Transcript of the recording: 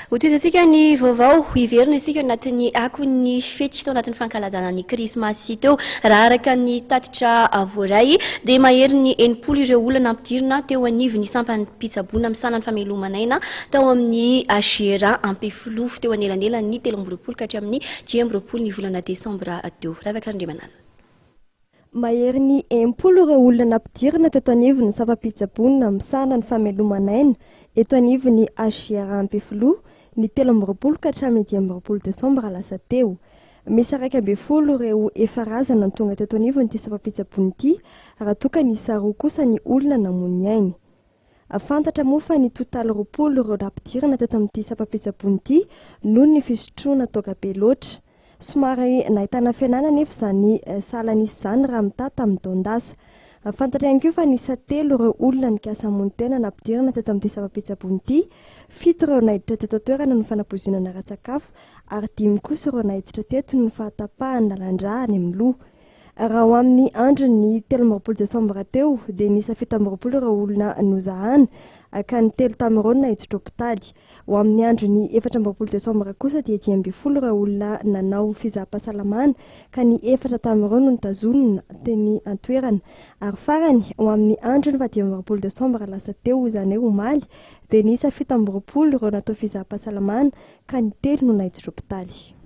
Hotozatsika ny vaovao hiverina isika anatin'ny akon'ny fety tao anatin'ny fankalazana ny krismasy teo raha araka ny tatitra voaray dia mahery ny 80 ireo olona nampidirina teo anivon'ny sampam-pitsaboana misahana ny famelomana aina tao amin'ny HJRA Ampefiloha teo anelanelan'ny 13 ka hatramin'ny 18 ny volana Desambra teo. Ravaka Andriamanana. Mahery ny 80 ireo olona nampidirina teto anivon'ny sampam-pitsaboana misahana ny famelomana aina eto anivon'ny HJRA Ampefiloha ny 13 ka hatramin'ny 18 Desambra lasa teo. Misy 12 ireo efa razana ny tonga teto anivon'ity sampam-pitsaboana ity raha toka ny 10 kosa ny olona namony ainy. Fantatra moa fa ny totaly 20 ireo nampidirina teto amin'ity sampam-pitsaboana ity noho ny fisotroana toga be loatra. Somary nahitana fianana nefa izany salan'isy izany raha mitata amin'ny taondasa. Fantatra ihany koa fa ny 7 ireo olona nikasa mony tena nampidirina teto amin'ity sampam-pitsaboana ity, 7 ireo nahiditra teto toerana no fanapozionana ara-tsakafo ary 5 kosa ireo nahiditra teto no fahatapahana lalandra any amin'ny loha. Raha ho amin'ny andro ny 13 Desambra teo dia ny 17 ireo olona nozahana ka ny 3 tamin'ireo nahiditra hopitaly. Ho amin'ny andro ny 14 Desambra kosa dia 10 ireo olona nanao fizaham-pahasalamana ka ny 4 tamin'ireo no nitazonina teny an-toerana. Ary farany ho amin'ny andro ny 18 Desambra lasa teo izany hoe omaly dia ny 17 ireo natao fizaham-pahasalamana ka ny 3 no nahiditra hopitaly.